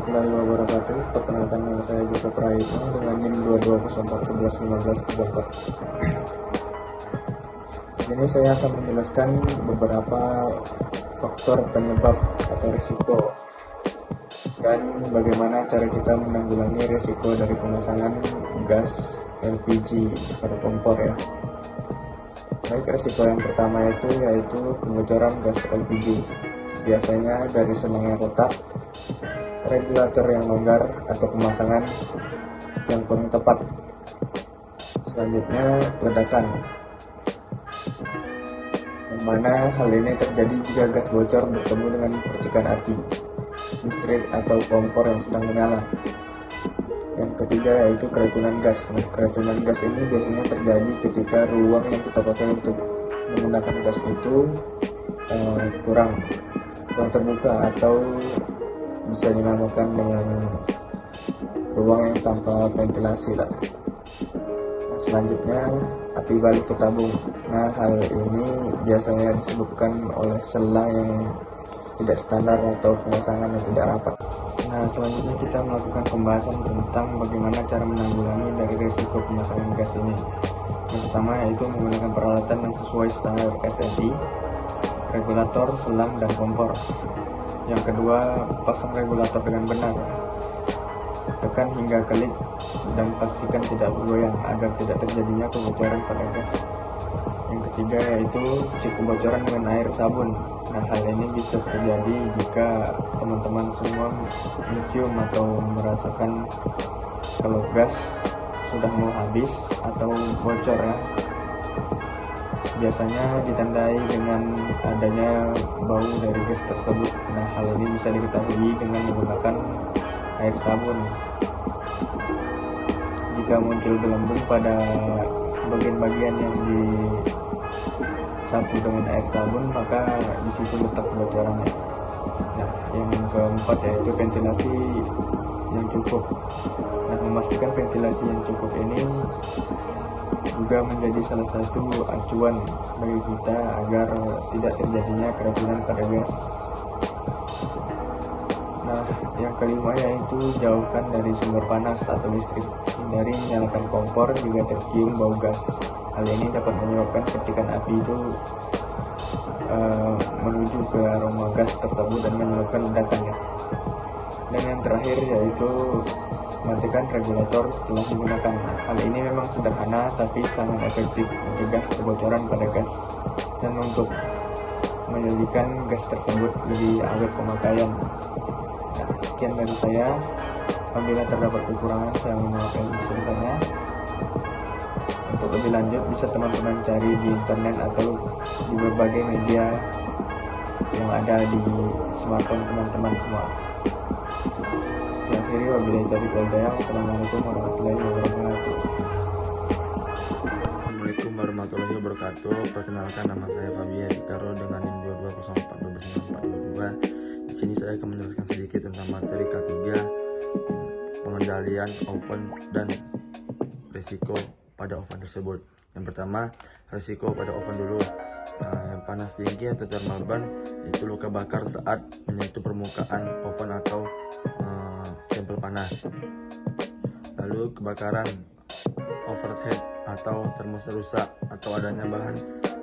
warahmatullahi wabarakatuh. Perkenalkan, nama saya Joko Prayitno dengan NIM 2204111534. Ini saya akan menjelaskan beberapa faktor penyebab atau risiko dan bagaimana cara kita menanggulangi risiko dari pemasangan gas LPG pada kompor ya. Baik, risiko yang pertama yaitu kebocoran gas LPG. Biasanya dari selang yang retak, regulator yang longgar, atau pemasangan yang kurang tepat. Selanjutnya, ledakan, yang mana hal ini terjadi jika gas bocor bertemu dengan percikan api, listrik atau kompor yang sedang menyala. Yang ketiga yaitu keracunan gas. Keracunan gas ini biasanya terjadi ketika ruang yang kita pakai untuk menggunakan gas itu kurang terbuka, atau bisa dinamakan dengan ruang yang tanpa ventilasi lah. Selanjutnya, api balik ke tabung. Nah, hal ini biasanya disebabkan oleh selang yang tidak standar atau pemasangan yang tidak rapat. Nah, selanjutnya kita melakukan pembahasan tentang bagaimana cara menanggulangi dari risiko pemasangan gas ini. Yang pertama yaitu menggunakan peralatan yang sesuai standar SNI, regulator, selang, dan kompor. Yang kedua, pasang regulator dengan benar. Tekan hingga klik dan pastikan tidak bergoyang agar tidak terjadinya kebocoran pada gas. Yang ketiga yaitu cek kebocoran dengan air sabun. Nah, hal ini bisa terjadi jika teman-teman semua mencium atau merasakan kalau gas sudah mau habis atau bocor ya. Biasanya ditandai dengan adanya bau dari gas tersebut. Nah, hal ini bisa diketahui dengan menggunakan air sabun. Jika muncul gelembung pada bagian-bagian yang disapu dengan air sabun, maka di situ letak kebocorannya. Nah, yang keempat yaitu ventilasi yang cukup. Nah, memastikan ventilasi yang cukup ini juga menjadi salah satu acuan bagi kita agar tidak terjadinya keracunan pada gas. Nah, yang kelima yaitu jauhkan dari sumber panas atau listrik. Hindari menyalakan kompor jika tercium bau gas. Hal ini dapat menyebabkan percikan api itu menuju ke aroma gas tersebut dan menyebabkan ledakannya. Dan yang terakhir yaitu matikan regulator setelah digunakan. Hal ini memang sederhana tapi sangat efektif mencegah kebocoran pada gas dan untuk menjadikan gas tersebut lebih awet pemakaian. Nah, sekian dari saya. Apabila terdapat kekurangan, saya mohon maaf yang sebesar-besarnya. Untuk lebih lanjut bisa teman-teman cari di internet atau di berbagai media yang ada di smartphone teman-teman semua. Saya akhiri, wabillahi taufiq wal hidayah. Wassalamualaikum warahmatullahi wabarakatuh. Assalamualaikum warahmatullahi wabarakatuh. Perkenalkan, nama saya Fabian Dikaro dengan NIM 2204129422. Di sini saya akan menjelaskan sedikit tentang materi K3, pengendalian oven dan risiko pada oven tersebut. Yang pertama, risiko pada oven dulu. Yang panas tinggi atau thermal burn itu luka bakar saat menyentuh permukaan oven atau sampel panas. Lalu kebakaran overhead atau termos rusak atau adanya bahan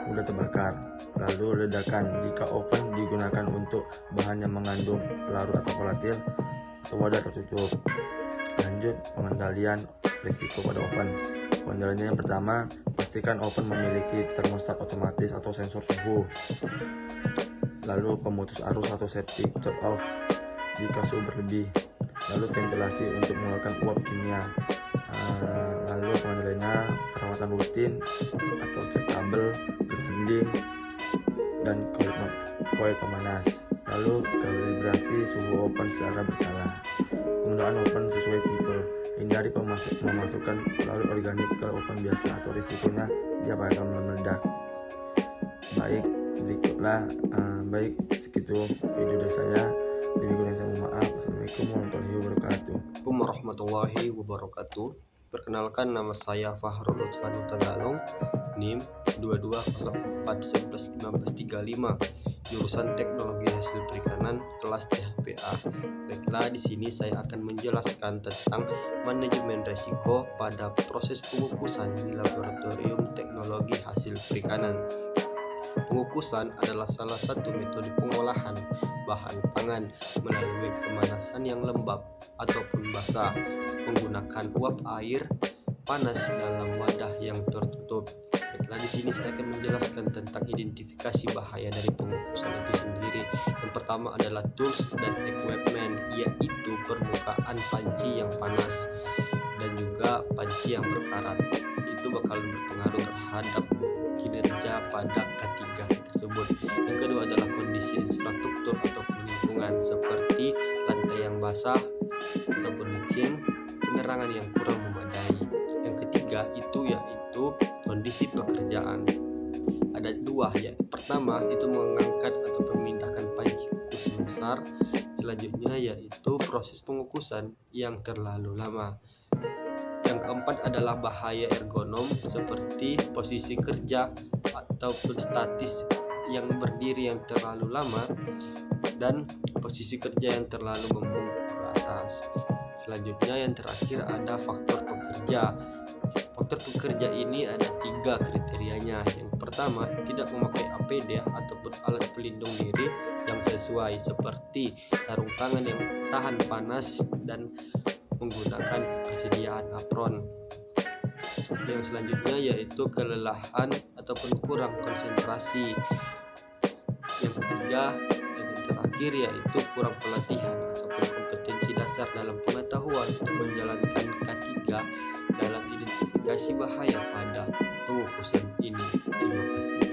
mudah terbakar. Lalu ledakan jika oven digunakan untuk bahan yang mengandung larut atau volatil atau wadah tertutup. Lanjut, pengendalian risiko pada oven. Pengendaliannya yang pertama, pastikan oven memiliki termostat otomatis atau sensor suhu. Lalu pemutus arus atau septic turn off jika suhu berlebih. Lalu ventilasi untuk mengeluarkan uap kimia. Lalu pengendaliannya perawatan rutin atau cek kabel, grinding, dan koil pemanas. Lalu kalibrasi suhu oven secara berkala. Penggunaan oven sesuai tipe. Hindari memasukkan larut organik ke oven biasa atau risikonya dia bakal meledak. Baik, segitu video dari saya. Lebih kurang saya mohon maaf. Assalamualaikum warahmatullahi wabarakatuh. Assalamualaikum warahmatullahi wabarakatuh. Perkenalkan, nama saya Fahrul Lutfan Utagalung, NIM 2204111535, jurusan Teknologi Hasil Perikanan, kelas THPA. Baiklah, di sini saya akan menjelaskan tentang manajemen risiko pada proses pengukusan di laboratorium teknologi hasil perikanan. Pengukusan adalah salah satu metode pengolahan bahan pangan melalui pemanasan yang lembab ataupun basah menggunakan uap air panas dalam wadah yang tertutup. Baiklah, di sini saya akan menjelaskan tentang identifikasi bahaya dari pengukusan itu sendiri. Yang pertama adalah tools dan equipment, yaitu permukaan panci yang panas dan juga panci yang berkarat. Itu bakal berpengaruh terhadap kinerja pada ketiga tersebut. Yang kedua adalah kondisi infrastruktur ataupun lingkungan seperti lantai yang basah ataupun licin, penerangan yang kurang memadai. Yang ketiga yaitu kondisi pekerjaan. Ada dua ya. Pertama itu mengangkat atau memindahkan panci kukus yang besar. Selanjutnya yaitu proses pengukusan yang terlalu lama. Yang keempat adalah bahaya ergonom seperti posisi kerja ataupun statis yang berdiri yang terlalu lama dan posisi kerja yang terlalu membungkuk ke atas. Selanjutnya yang terakhir ada faktor pekerja. Faktor pekerja ini ada 3 kriterianya. Yang pertama, tidak memakai APD ataupun alat pelindung diri yang sesuai seperti sarung tangan yang tahan panas dan menggunakan persediaan apron. Yang selanjutnya yaitu kelelahan ataupun kurang konsentrasi. Yang ketiga dan yang terakhir yaitu kurang pelatihan ataupun kompetensi dasar dalam pengetahuan untuk menjalankan K3 dalam identifikasi bahaya pada pengukusan ini. Terima kasih.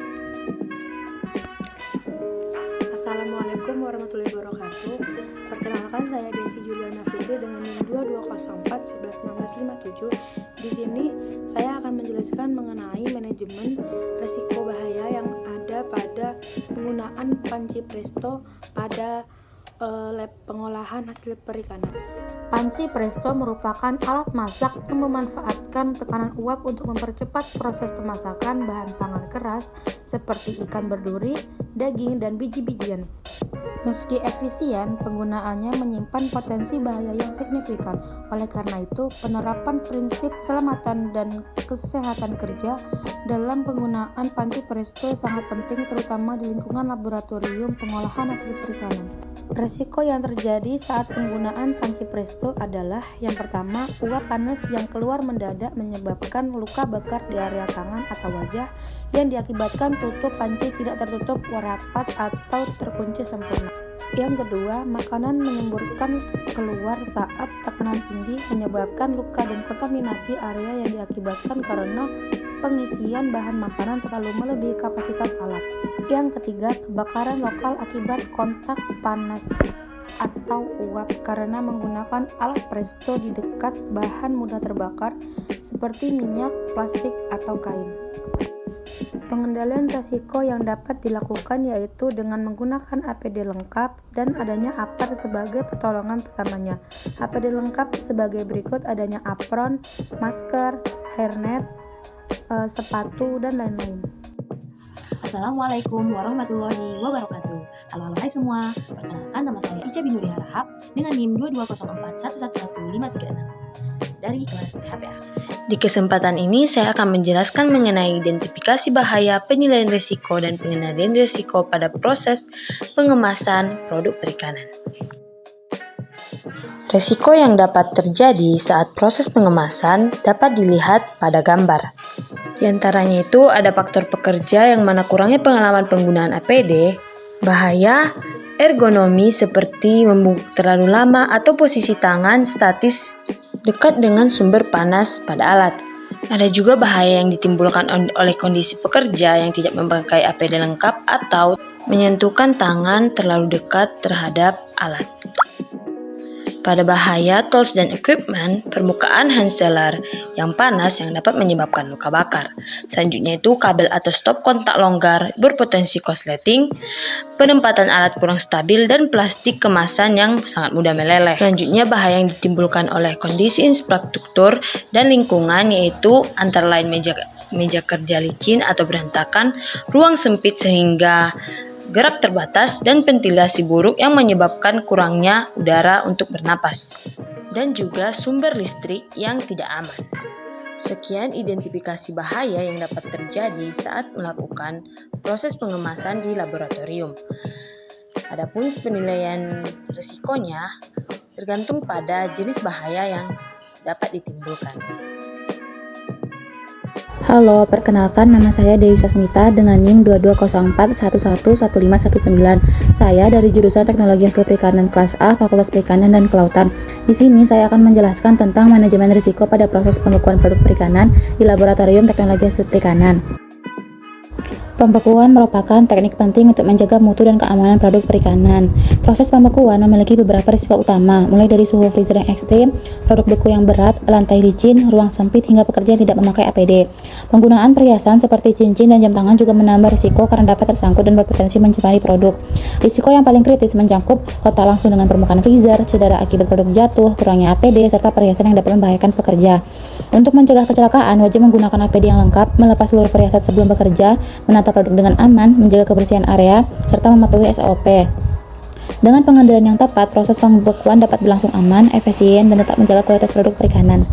Assalamualaikum warahmatullahi wabarakatuh. Perkenalkan, saya Desi Juliana Fitri dengan NIM 2204111657. Di sini saya akan menjelaskan mengenai manajemen risiko bahaya yang ada pada penggunaan panci presto pada lab pengolahan hasil perikanan. Panci presto merupakan alat masak yang memanfaatkan tekanan uap untuk mempercepat proses pemasakan bahan pangan keras seperti ikan berduri, daging, dan biji-bijian. Meski efisien, penggunaannya menyimpan potensi bahaya yang signifikan. Oleh karena itu, penerapan prinsip keselamatan dan kesehatan kerja dalam penggunaan panci presto sangat penting, terutama di lingkungan laboratorium pengolahan hasil perikanan. Resiko yang terjadi saat penggunaan panci presto adalah yang pertama, uap panas yang keluar mendadak menyebabkan luka bakar di area tangan atau wajah yang diakibatkan tutup panci tidak tertutup rapat atau terkunci sempurna. Yang kedua, makanan menyemburkan keluar saat tekanan tinggi menyebabkan luka dan kontaminasi area yang diakibatkan karena pengisian bahan makanan terlalu melebihi kapasitas alat. Yang ketiga, kebakaran lokal akibat kontak panas atau uap karena menggunakan alat presto di dekat bahan mudah terbakar seperti minyak, plastik, atau kain. Pengendalian risiko yang dapat dilakukan yaitu dengan menggunakan APD lengkap dan adanya APAR sebagai pertolongan pertamanya. APD lengkap sebagai berikut: adanya apron, masker, hairnet, sepatu, dan lain-lain. Assalamualaikum warahmatullahi wabarakatuh. Halo hai semua, perkenalkan nama saya Ica Binuri Harahap dengan NIM 2204111536 dari kelas THPA. Di kesempatan ini saya akan menjelaskan mengenai identifikasi bahaya, penilaian risiko, dan pengendalian risiko pada proses pengemasan produk perikanan. Risiko yang dapat terjadi saat proses pengemasan dapat dilihat pada gambar. Di antaranya itu ada faktor pekerja yang mana kurangnya pengalaman penggunaan APD, bahaya ergonomi seperti membungkuk terlalu lama atau posisi tangan statis dekat dengan sumber panas pada alat. Ada juga bahaya yang ditimbulkan oleh kondisi pekerja yang tidak memakai APD lengkap atau menyentuhkan tangan terlalu dekat terhadap alat. Pada bahaya tools dan equipment, permukaan handseller yang panas yang dapat menyebabkan luka bakar. Selanjutnya itu kabel atau stop kontak longgar berpotensi korsleting, penempatan alat kurang stabil, dan plastik kemasan yang sangat mudah meleleh. Selanjutnya bahaya yang ditimbulkan oleh kondisi infrastruktur dan lingkungan, yaitu antara lain meja kerja licin atau berantakan, ruang sempit sehingga gerak terbatas, dan ventilasi buruk yang menyebabkan kurangnya udara untuk bernapas, dan juga sumber listrik yang tidak aman. Sekian identifikasi bahaya yang dapat terjadi saat melakukan proses pengemasan di laboratorium. Adapun penilaian risikonya tergantung pada jenis bahaya yang dapat ditimbulkan. Halo, perkenalkan nama saya Dewi Sasmita dengan NIM 2204111519. Saya dari jurusan Teknologi Hasil Perikanan kelas A, Fakultas Perikanan dan Kelautan. Di sini saya akan menjelaskan tentang manajemen risiko pada proses pembekuan produk perikanan di Laboratorium Teknologi Hasil Perikanan. Pembekuan merupakan teknik penting untuk menjaga mutu dan keamanan produk perikanan. Proses pembekuan memiliki beberapa risiko utama, mulai dari suhu freezer yang ekstrim, produk beku yang berat, lantai licin, ruang sempit, hingga pekerja yang tidak memakai APD. Penggunaan perhiasan seperti cincin dan jam tangan juga menambah risiko karena dapat tersangkut dan berpotensi mencemari produk. Risiko yang paling kritis mencakup kontak langsung dengan permukaan freezer, cedera akibat produk jatuh, kurangnya APD, serta perhiasan yang dapat membahayakan pekerja. Untuk mencegah kecelakaan, wajib menggunakan APD yang lengkap, melepas seluruh perhiasan sebelum bekerja, menata produk dengan aman, menjaga kebersihan area, serta mematuhi SOP. Dengan pengendalian yang tepat, proses pembekuan dapat berlangsung aman, efisien, dan tetap menjaga kualitas produk perikanan.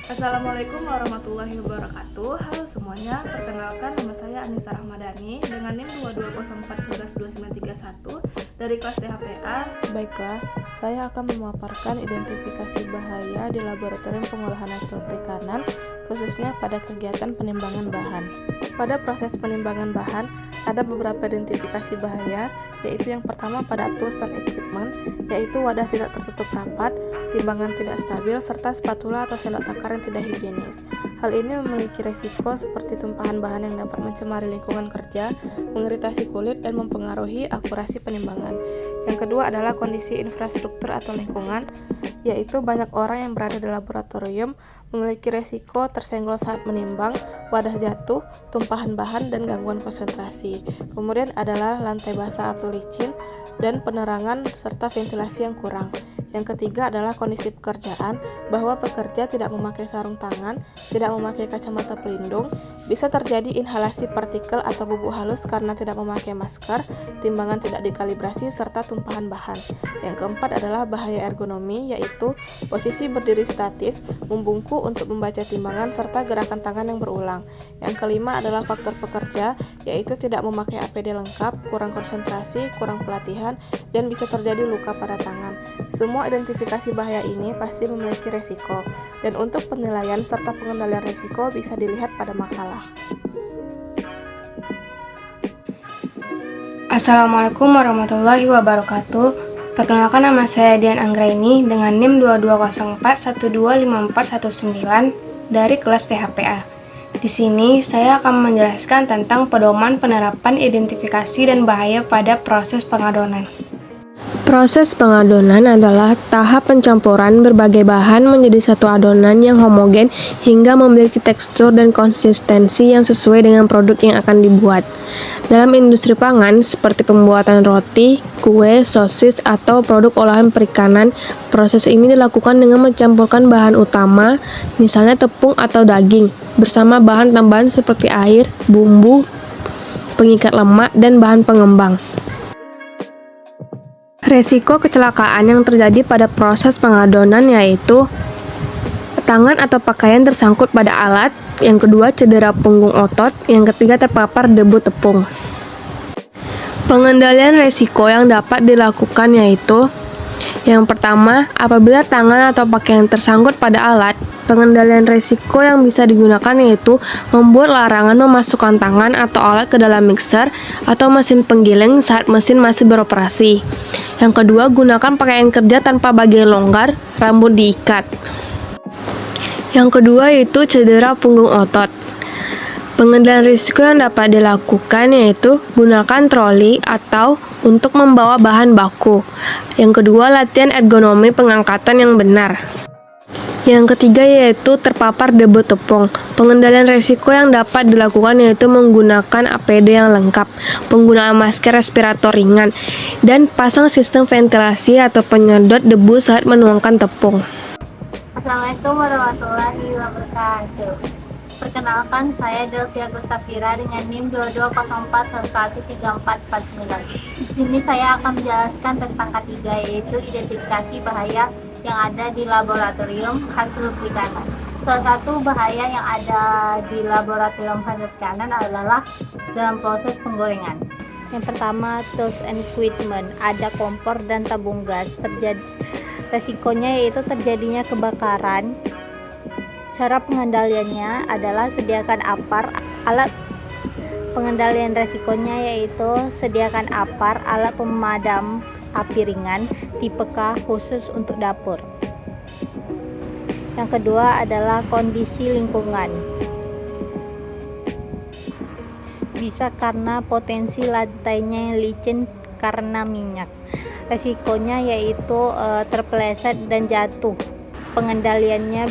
Assalamualaikum warahmatullahi wabarakatuh. Halo semuanya, perkenalkan nama saya Anissa Rahmadani dengan NIM 2204112931 dari kelas THPA. Baiklah, saya akan memaparkan identifikasi bahaya di laboratorium pengolahan hasil perikanan, khususnya pada kegiatan penimbangan bahan. Pada proses penimbangan bahan, ada beberapa identifikasi bahaya, yaitu yang pertama pada tools dan equipment, yaitu wadah tidak tertutup rapat, timbangan tidak stabil, serta spatula atau sendok takar yang tidak higienis. Hal ini memiliki resiko seperti tumpahan bahan yang dapat mencemari lingkungan kerja, mengiritasi kulit, dan mempengaruhi akurasi penimbangan. Yang kedua adalah kondisi infrastruktur atau lingkungan, yaitu banyak orang yang berada di laboratorium memiliki resiko tersenggol saat menimbang, wadah jatuh, tumpahan bahan, dan gangguan konsentrasi. Kemudian adalah lantai basah atau licin, dan penerangan serta ventilasi yang kurang. Yang ketiga adalah kondisi pekerjaan, bahwa pekerja tidak memakai sarung tangan, tidak memakai kacamata pelindung, bisa terjadi inhalasi partikel atau bubuk halus karena tidak memakai masker, timbangan tidak dikalibrasi, serta tumpahan bahan. Yang keempat adalah bahaya ergonomi, yaitu posisi berdiri statis, membungkuk untuk membaca timbangan, serta gerakan tangan yang berulang. Yang kelima adalah faktor pekerja, yaitu tidak memakai APD lengkap, kurang konsentrasi, kurang pelatihan, dan bisa terjadi luka pada tangan. Semua identifikasi bahaya ini pasti memiliki resiko, dan untuk penilaian serta pengendalian resiko bisa dilihat pada makalah. Assalamualaikum warahmatullahi wabarakatuh. Perkenalkan nama saya Dian Anggraini dengan NIM 2204125419 dari kelas THPA. Di sini saya akan menjelaskan tentang pedoman penerapan identifikasi dan bahaya pada proses pengadonan. Proses pengadonan adalah tahap pencampuran berbagai bahan menjadi satu adonan yang homogen hingga memiliki tekstur dan konsistensi yang sesuai dengan produk yang akan dibuat. Dalam industri pangan seperti pembuatan roti, kue, sosis, atau produk olahan perikanan, proses ini dilakukan dengan mencampurkan bahan utama, misalnya tepung atau daging, bersama bahan tambahan seperti air, bumbu, pengikat lemak, dan bahan pengembang. Resiko kecelakaan yang terjadi pada proses pengadonan yaitu tangan atau pakaian tersangkut pada alat, yang kedua cedera punggung otot, yang ketiga terpapar debu tepung. Pengendalian resiko yang dapat dilakukan yaitu yang pertama, apabila tangan atau pakaian tersangkut pada alat, pengendalian risiko yang bisa digunakan yaitu membuat larangan memasukkan tangan atau alat ke dalam mixer atau mesin penggiling saat mesin masih beroperasi. Yang kedua, gunakan pakaian kerja tanpa bagian longgar, rambut diikat. Yang kedua yaitu cedera punggung otot. Pengendalian risiko yang dapat dilakukan yaitu gunakan troli atau untuk membawa bahan baku. Yang kedua, latihan ergonomi pengangkatan yang benar. Yang ketiga yaitu terpapar debu tepung. Pengendalian risiko yang dapat dilakukan yaitu menggunakan APD yang lengkap, penggunaan masker respirator ringan, dan pasang sistem ventilasi atau penyedot debu saat menuangkan tepung. Assalamualaikum warahmatullahi wabarakatuh. Perkenalkan, saya Delvia Gustafira dengan NIM 2204113449. Di sini saya akan menjelaskan tentang K3, yaitu identifikasi bahaya yang ada di laboratorium hasil perikanan. Salah satu bahaya yang ada di laboratorium hasil perikanan adalah dalam proses penggorengan. Yang pertama, tools and equipment, ada kompor dan tabung gas. Resikonya yaitu terjadinya kebakaran. Cara pengendaliannya adalah sediakan alat pengendalian resikonya yaitu sediakan alat pemadam api ringan tipe K khusus untuk dapur. Yang kedua adalah kondisi lingkungan. Bisa karena potensi lantainya yang licin karena minyak. Resikonya yaitu terpeleset dan jatuh. Pengendaliannya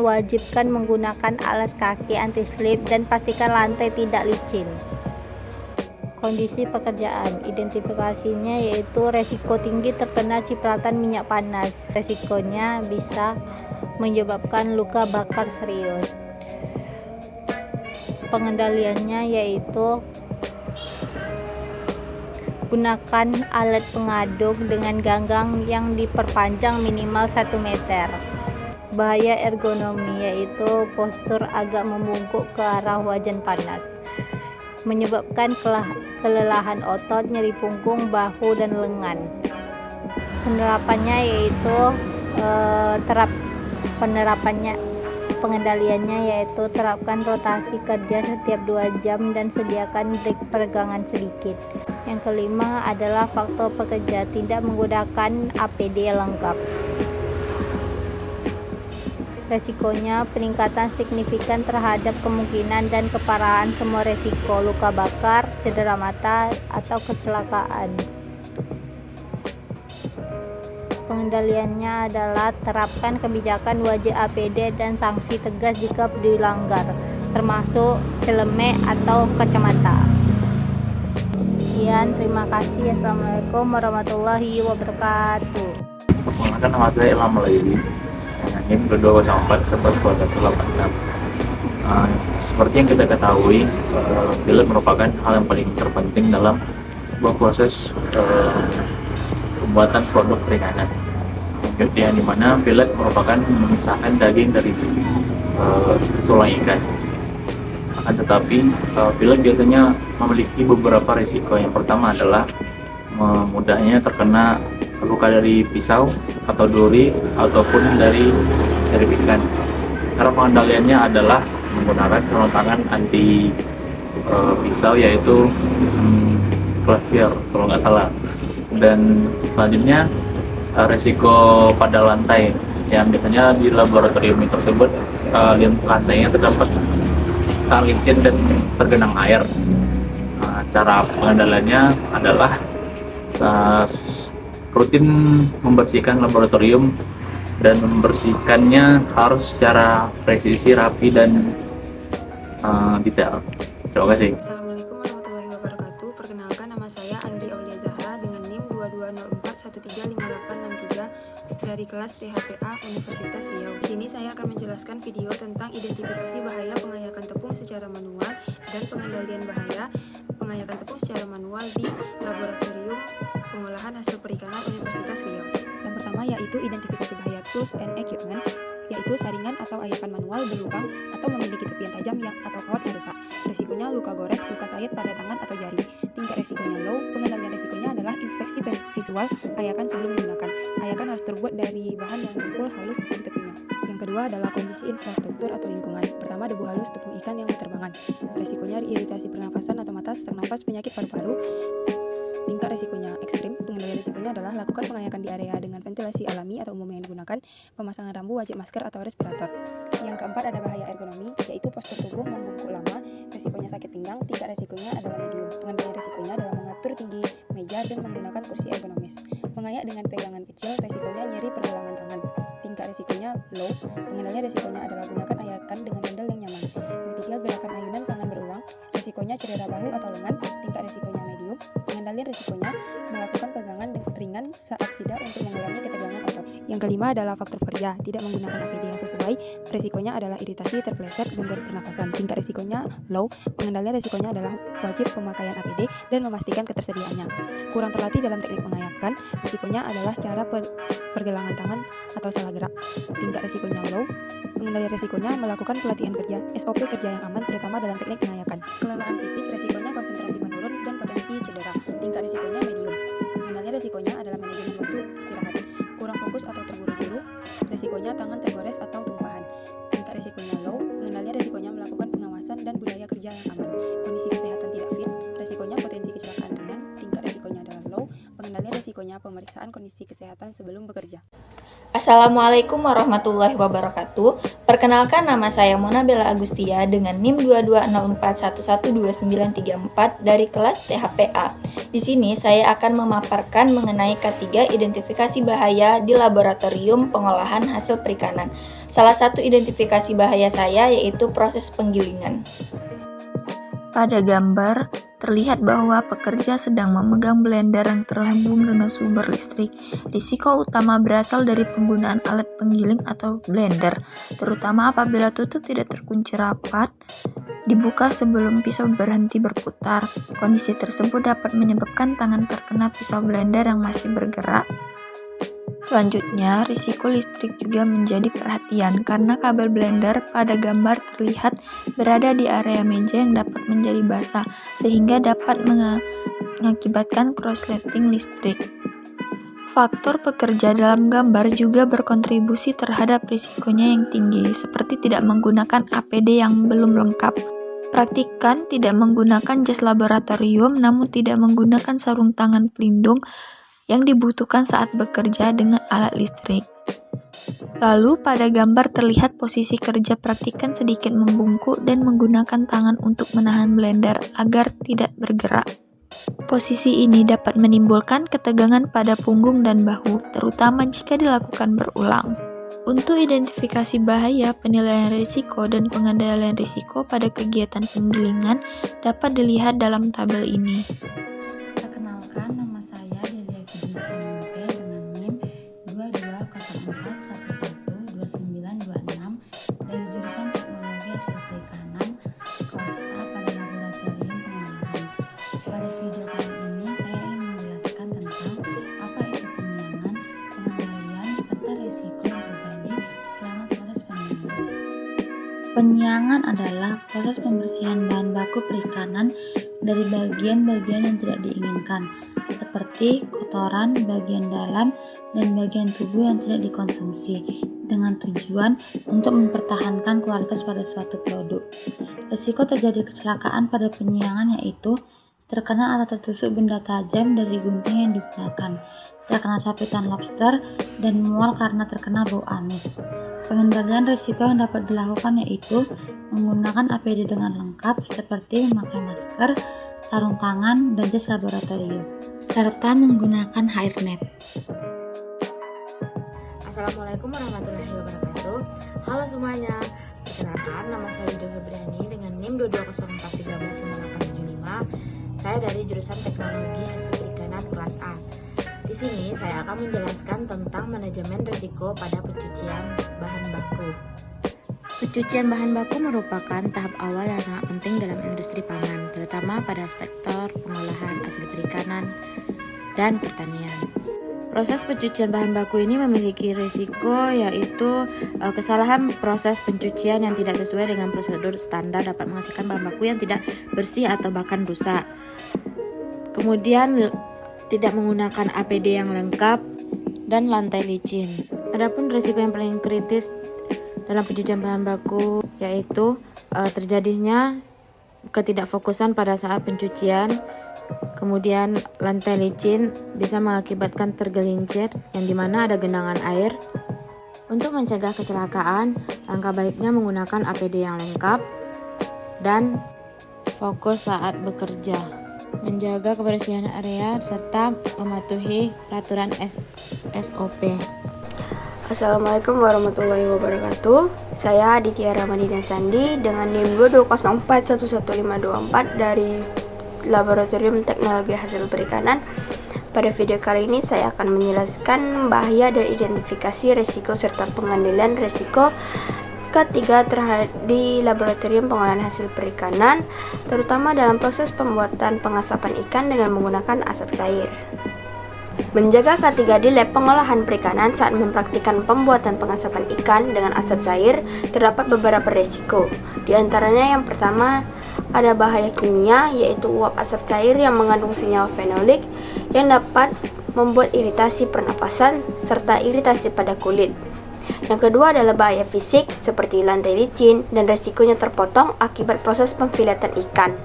wajibkan menggunakan alas kaki anti slip dan pastikan lantai tidak licin. Kondisi pekerjaan, identifikasinya yaitu resiko tinggi terkena cipratan minyak panas. Resikonya bisa menyebabkan luka bakar serius. Pengendaliannya yaitu gunakan alat pengaduk dengan ganggang yang diperpanjang minimal 1 meter. Bahaya ergonomi yaitu postur agak membungkuk ke arah wajan panas, menyebabkan kelelahan otot, nyeri punggung, bahu, dan lengan. Penerapannya yaitu pengendaliannya yaitu terapkan rotasi kerja setiap 2 jam dan sediakan break peregangan sedikit. Yang kelima adalah faktor pekerja, tidak menggunakan APD lengkap. Resikonya peningkatan signifikan terhadap kemungkinan dan keparahan semua resiko luka bakar, cedera mata, atau kecelakaan. Pengendaliannya adalah terapkan kebijakan wajib APD dan sanksi tegas jika dilanggar, termasuk celemek atau kacamata. Sekian, terima kasih. Assalamualaikum warahmatullahi wabarakatuh. Perkenalkan, nama saya Ilham Malaili. NIM 22041186. Seperti yang kita ketahui, pilot merupakan hal yang paling terpenting dalam sebuah proses pembuatan produk perikanan, yang dimana pilot merupakan memisahkan daging dari tulang ikan. Akan tetapi pilot biasanya memiliki beberapa risiko. Yang pertama adalah mudahnya terkena luka dari pisau atau duri ataupun dari sirip ikan. Cara pengendaliannya adalah menggunakan sarung tangan anti pisau, yaitu Clevier kalau nggak salah. Dan selanjutnya resiko pada lantai, yang biasanya di laboratorium tersebut lantainya terdapat licin dan tergenang air. Cara pengendaliannya adalah rutin membersihkan laboratorium, dan membersihkannya harus secara presisi, rapi, dan detail. Terima kasih. Assalamualaikum warahmatullahi wabarakatuh. Perkenalkan, nama saya Andi Aulia Zahra dengan NIM 2204135863 dari kelas THPA Universitas Riau. Di sini saya akan menjelaskan video tentang identifikasi bahaya pengayakan tepung secara manual dan pengendalian bahaya pengayakan tepung secara manual di laboratorium pengolahan hasil perikanan Universitas Riau. Yang pertama yaitu identifikasi bahaya tools and equipment, yaitu saringan atau ayakan manual berlubang atau memiliki tepian tajam atau kawat yang rusak. Risikonya luka gores, luka sayat pada tangan atau jari. Tingkat risikonya low. Pengendalian risikonya adalah inspeksi visual ayakan sebelum digunakan. Ayakan harus terbuat dari bahan yang tumpul halus di tepinya. Yang kedua adalah kondisi infrastruktur atau lingkungan. Pertama, debu halus tepung ikan yang berterbangan. Risikonya iritasi pernafasan atau mata, sesak nafas, penyakit paru-paru. Tingkat risikonya ekstrim. Pengendalian risikonya adalah lakukan pengayakan di area dengan ventilasi alami atau umum yang digunakan, pemasangan rambu, wajib masker atau respirator. Yang keempat ada bahaya ergonomi, yaitu postur tubuh membungkuk lama, risikonya sakit pinggang. Tingkat risikonya adalah medium. Pengendalian risikonya adalah mengatur tinggi meja dan menggunakan kursi ergonomis. Mengayak dengan pegangan kecil, risikonya nyeri pergelangan tangan. Tingkat risikonya low. Pengendalian risikonya adalah gunakan ayakan dengan handle yang nyaman. Yang ketiga, gerakan ayunan tangan berulang, risikonya cedera bahu atau lengan. Tingkat risikonya medium. Pengendalian risikonya melakukan pegangan ringan saat jeda untuk mengurangi ketegangan otot. Yang kelima adalah faktor pekerja, tidak menggunakan APD yang sesuai, risikonya adalah iritasi, terpleset, gangguan pernafasan. Tingkat risikonya low. Pengendalian risikonya adalah wajib pemakaian APD dan memastikan ketersediaannya. Kurang terlatih dalam teknik mengayakan, risikonya adalah cara pergelangan tangan atau salah gerak. Tingkat risikonya low. Pengendalian risikonya melakukan pelatihan kerja, SOP kerja yang aman terutama dalam teknik mengayakan. Kelelahan fisik, risikonya konsentrasi menurun dan potensi cedera. Tingkat risikonya medium. Pengendalian risikonya adalah manajemen waktu istirahat, kurang fokus atau terburu-buru, risikonya tangan tergores atau tumpahan. Tingkat risikonya low. Pengendalian risikonya melakukan pengawasan dan budaya kerja yang aman. Kondisi kesehatan tidak fit, risikonya potensi kecelakaan ringan. Tingkat risikonya adalah low. Pengendalian risikonya pemeriksaan kondisi kesehatan sebelum bekerja. Assalamualaikum warahmatullahi wabarakatuh. Perkenalkan, nama saya Mona Bella Agustia dengan NIM 2204112934 dari kelas THPA. Di sini saya akan memaparkan mengenai K3 identifikasi bahaya di laboratorium pengolahan hasil perikanan. Salah satu identifikasi bahaya saya yaitu proses penggilingan. Pada gambar, terlihat bahwa pekerja sedang memegang blender yang terhubung dengan sumber listrik. Risiko utama berasal dari penggunaan alat penggiling atau blender, terutama apabila tutup tidak terkunci rapat, dibuka sebelum pisau berhenti berputar. Kondisi tersebut dapat menyebabkan tangan terkena pisau blender yang masih bergerak. Selanjutnya, risiko listrik juga menjadi perhatian karena kabel blender pada gambar terlihat berada di area meja yang dapat menjadi basah sehingga dapat mengakibatkan korsleting listrik. Faktor pekerja dalam gambar juga berkontribusi terhadap risikonya yang tinggi, seperti tidak menggunakan APD yang belum lengkap. Praktikan tidak menggunakan jas laboratorium namun tidak menggunakan sarung tangan pelindung yang dibutuhkan saat bekerja dengan alat listrik. Lalu pada gambar terlihat posisi kerja praktikan sedikit membungkuk dan menggunakan tangan untuk menahan blender agar tidak bergerak. Posisi ini dapat menimbulkan ketegangan pada punggung dan bahu, terutama jika dilakukan berulang. Untuk identifikasi bahaya, penilaian risiko dan pengendalian risiko pada kegiatan penggilingan dapat dilihat dalam tabel ini. Perkenalkan, nama saya Delia Fidusia Monte dengan NIM 2204112926 dari jurusan Teknologi Hasil Perikanan kelas A pada laboratorium pengolahan. Pada video kali ini saya ingin menjelaskan tentang apa itu penyiangan, pengendalian, serta risiko yang terjadi selama proses penyiangan. Penyiangan adalah proses pembersihan bahan baku perikanan dari bagian-bagian yang tidak diinginkan, seperti kotoran, bagian dalam, dan bagian tubuh yang tidak dikonsumsi, dengan tujuan untuk mempertahankan kualitas pada suatu produk. Risiko terjadi kecelakaan pada penyiangan yaitu terkena atau tertusuk benda tajam dari gunting yang digunakan, terkena sapitan lobster, dan mual karena terkena bau amis. Pengendalian risiko yang dapat dilakukan yaitu menggunakan APD dengan lengkap seperti memakai masker, sarung tangan, dan jas laboratorium, serta menggunakan hairnet. Assalamualaikum warahmatullahi wabarakatuh. Halo semuanya, perkenalkan nama saya Widya Febriani dengan NIM 2204139875. Saya dari jurusan Teknologi Hasil Perikanan kelas A. Di sini saya akan menjelaskan tentang manajemen risiko pada pencucian bahan baku. Pencucian bahan baku merupakan tahap awal yang sangat penting dalam industri pangan, terutama pada sektor pengolahan hasil perikanan dan pertanian. Proses pencucian bahan baku ini memiliki risiko yaitu kesalahan proses pencucian yang tidak sesuai dengan prosedur standar dapat menghasilkan bahan baku yang tidak bersih atau bahkan rusak. Kemudian tidak menggunakan APD yang lengkap dan lantai licin. Adapun risiko yang paling kritis dalam pencucian bahan baku yaitu terjadinya ketidakfokusan pada saat pencucian Kemudian lantai licin bisa mengakibatkan tergelincir yang dimana ada genangan air. Untuk mencegah kecelakaan, langkah baiknya menggunakan APD yang lengkap dan fokus saat bekerja, menjaga kebersihan area serta mematuhi peraturan SOP. Assalamualaikum warahmatullahi wabarakatuh. Saya Aditya Ramadina Sandi dengan NIM 2204111524 dari Laboratorium Teknologi Hasil Perikanan. Pada video kali ini saya akan menjelaskan bahaya dan identifikasi risiko serta pengendalian risiko ketiga di Laboratorium Pengolahan Hasil Perikanan, terutama dalam proses pembuatan pengasapan ikan dengan menggunakan asap cair. Menjaga K3 di lab pengolahan perikanan saat mempraktikkan pembuatan pengasapan ikan dengan asap cair terdapat beberapa risiko. Di antaranya yang pertama ada bahaya kimia, yaitu uap asap cair yang mengandung senyawa fenolik yang dapat membuat iritasi pernapasan serta iritasi pada kulit. Yang kedua adalah bahaya fisik seperti lantai licin dan resikonya terpotong akibat proses pemfilatan ikan.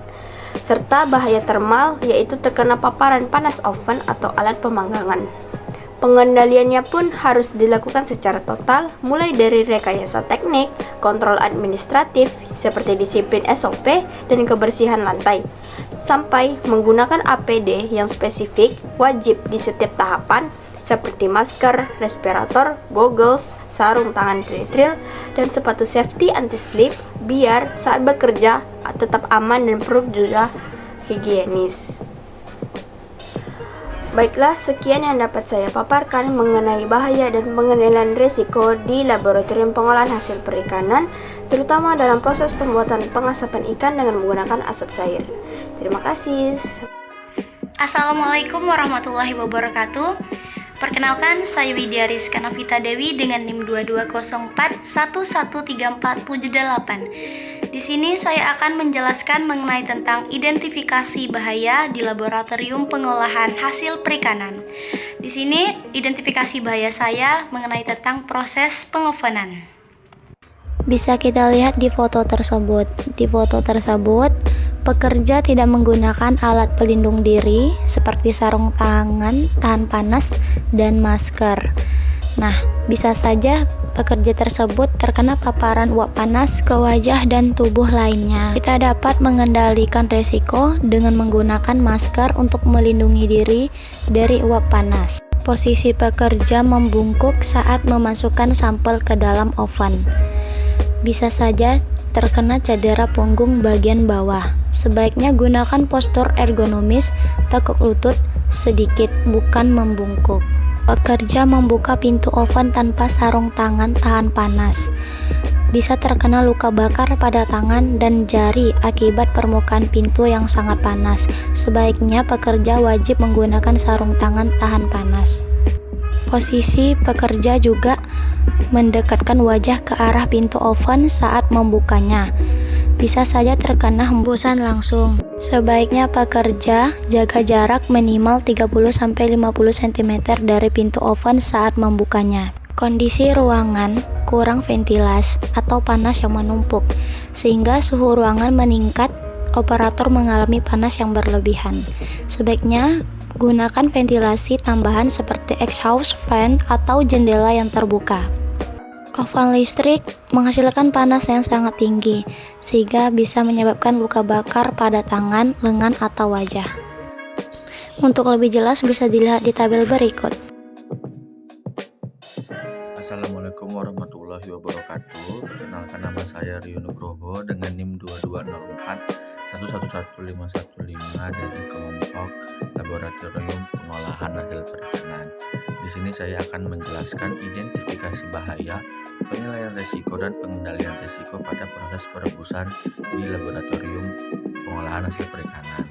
Serta bahaya termal, yaitu terkena paparan panas oven atau alat pemanggangan. Pengendaliannya pun harus dilakukan secara total, mulai dari rekayasa teknik, kontrol administratif seperti disiplin SOP dan kebersihan lantai, sampai menggunakan APD yang spesifik wajib di setiap tahapan seperti masker, respirator, goggles, sarung tangan tritril, dan sepatu safety anti-slip biar saat bekerja tetap aman dan perut juga higienis. Baiklah, sekian yang dapat saya paparkan mengenai bahaya dan pengendalian risiko di Laboratorium Pengolahan Hasil Perikanan, terutama dalam proses pembuatan pengasapan ikan dengan menggunakan asap cair. Terima kasih. Assalamualaikum warahmatullahi wabarakatuh. Perkenalkan, saya Widya Rizka Novita Dewi dengan NIM 2204113478. Di sini saya akan menjelaskan mengenai tentang identifikasi bahaya di Laboratorium Pengolahan Hasil Perikanan. Di sini identifikasi bahaya saya mengenai tentang proses pengovenan. Bisa kita lihat di foto tersebut. Di foto tersebut, pekerja tidak menggunakan alat pelindung diri seperti sarung tangan, tahan panas, dan masker. Nah, bisa saja pekerja tersebut terkena paparan uap panas ke wajah dan tubuh lainnya. Kita dapat mengendalikan risiko dengan menggunakan masker untuk melindungi diri dari uap panas. Posisi pekerja membungkuk saat memasukkan sampel ke dalam oven. Bisa saja terkena cedera punggung bagian bawah. Sebaiknya gunakan postur ergonomis, tekuk lutut sedikit, bukan membungkuk. Pekerja membuka pintu oven tanpa sarung tangan tahan panas. Bisa terkena luka bakar pada tangan dan jari akibat permukaan pintu yang sangat panas. Sebaiknya pekerja wajib menggunakan sarung tangan tahan panas. Posisi pekerja juga mendekatkan wajah ke arah pintu oven saat membukanya. Bisa saja terkena hembusan langsung. Sebaiknya pekerja jaga jarak minimal 30-50 cm dari pintu oven saat membukanya. Kondisi ruangan kurang ventilasi atau panas yang menumpuk, sehingga suhu ruangan meningkat, operator mengalami panas yang berlebihan. Sebaiknya gunakan ventilasi tambahan seperti exhaust fan atau jendela yang terbuka. Oven listrik menghasilkan panas yang sangat tinggi, sehingga bisa menyebabkan luka bakar pada tangan, lengan, atau wajah. Untuk lebih jelas bisa dilihat di tabel berikut. Assalamualaikum warahmatullahi wabarakatuh. Perkenalkan, nama saya Rio Nugroho dengan NIM 2204111515 dari kelompok Laboratorium Pengolahan Hasil Perikanan. Di sini saya akan menjelaskan identifikasi bahaya, penilaian risiko dan pengendalian risiko pada proses perebusan di Laboratorium Pengolahan Hasil Perikanan.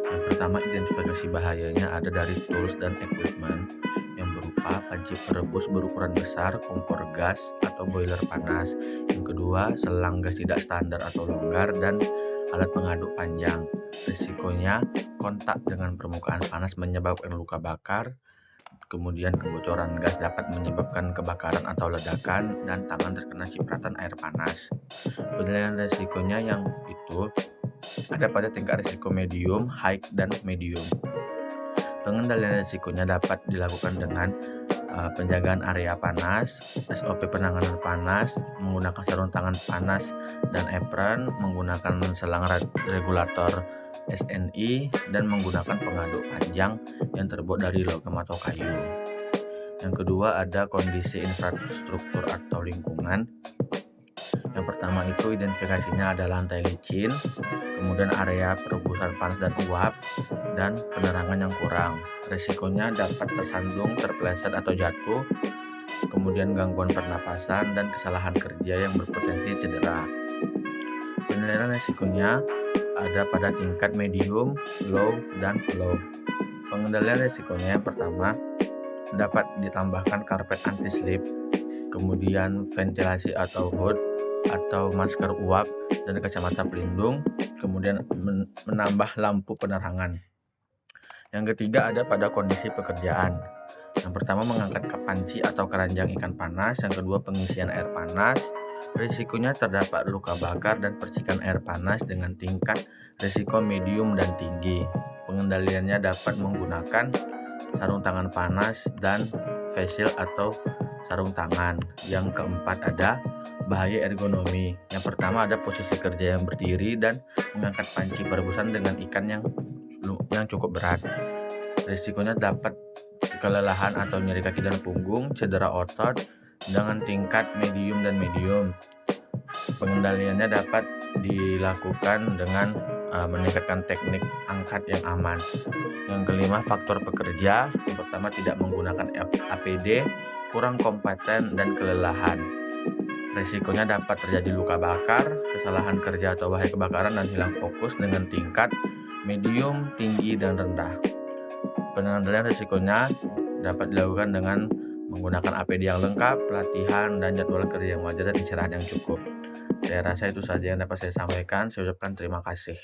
Yang pertama, identifikasi bahayanya ada dari tools dan equipment yang berupa panci perebus berukuran besar, kompor gas atau boiler panas. Yang kedua, selang gas tidak standar atau longgar dan alat pengaduk panjang. Risikonya kontak dengan permukaan panas menyebabkan luka bakar. Kemudian kebocoran gas dapat menyebabkan kebakaran atau ledakan dan tangan terkena cipratan air panas. Penilaian risikonya yang itu ada pada tingkat risiko medium, high, dan medium. Pengendalian risikonya dapat dilakukan dengan penjagaan area panas, SOP penanganan panas, menggunakan sarung tangan panas dan apron, menggunakan selang regulator SNI, dan menggunakan pengaduk panjang yang terbuat dari logam atau kayu. Yang kedua ada kondisi infrastruktur atau lingkungan. Yang pertama itu identifikasinya ada lantai licin, kemudian area perebusan panas dan uap, dan penerangan yang kurang. Risikonya dapat tersandung, terpeleset atau jatuh, kemudian gangguan pernapasan dan kesalahan kerja yang berpotensi cedera. Penilaian risikonya ada pada tingkat medium, low, dan low. Pengendalian risikonya yang pertama dapat ditambahkan karpet anti-slip, kemudian ventilasi atau hood atau masker uap dan kacamata pelindung, kemudian menambah lampu penerangan. Yang ketiga ada pada kondisi pekerjaan. Yang pertama mengangkat panci atau keranjang ikan panas, yang kedua pengisian air panas. Risikonya terdapat luka bakar dan percikan air panas dengan tingkat risiko medium dan tinggi. Pengendaliannya dapat menggunakan sarung tangan panas dan face shield atau sarung tangan. Yang keempat ada bahaya ergonomi. Yang pertama ada posisi kerja yang berdiri dan mengangkat panci perebusan dengan ikan yang cukup berat. Risikonya dapat kelelahan atau nyeri kaki dan punggung, cedera otot dengan tingkat medium dan medium. Pengendaliannya dapat dilakukan dengan meningkatkan teknik angkat yang aman. Yang kelima faktor pekerja. Yang pertama tidak menggunakan APD, kurang kompeten dan kelelahan. Risikonya dapat terjadi luka bakar, kesalahan kerja atau bahaya kebakaran dan hilang fokus dengan tingkat medium, tinggi, dan rendah. Pengendalian risikonya dapat dilakukan dengan menggunakan APD yang lengkap, pelatihan, dan jadwal kerja yang wajar dan istirahat yang cukup. Saya rasa itu saja yang dapat saya sampaikan. Saya ucapkan terima kasih.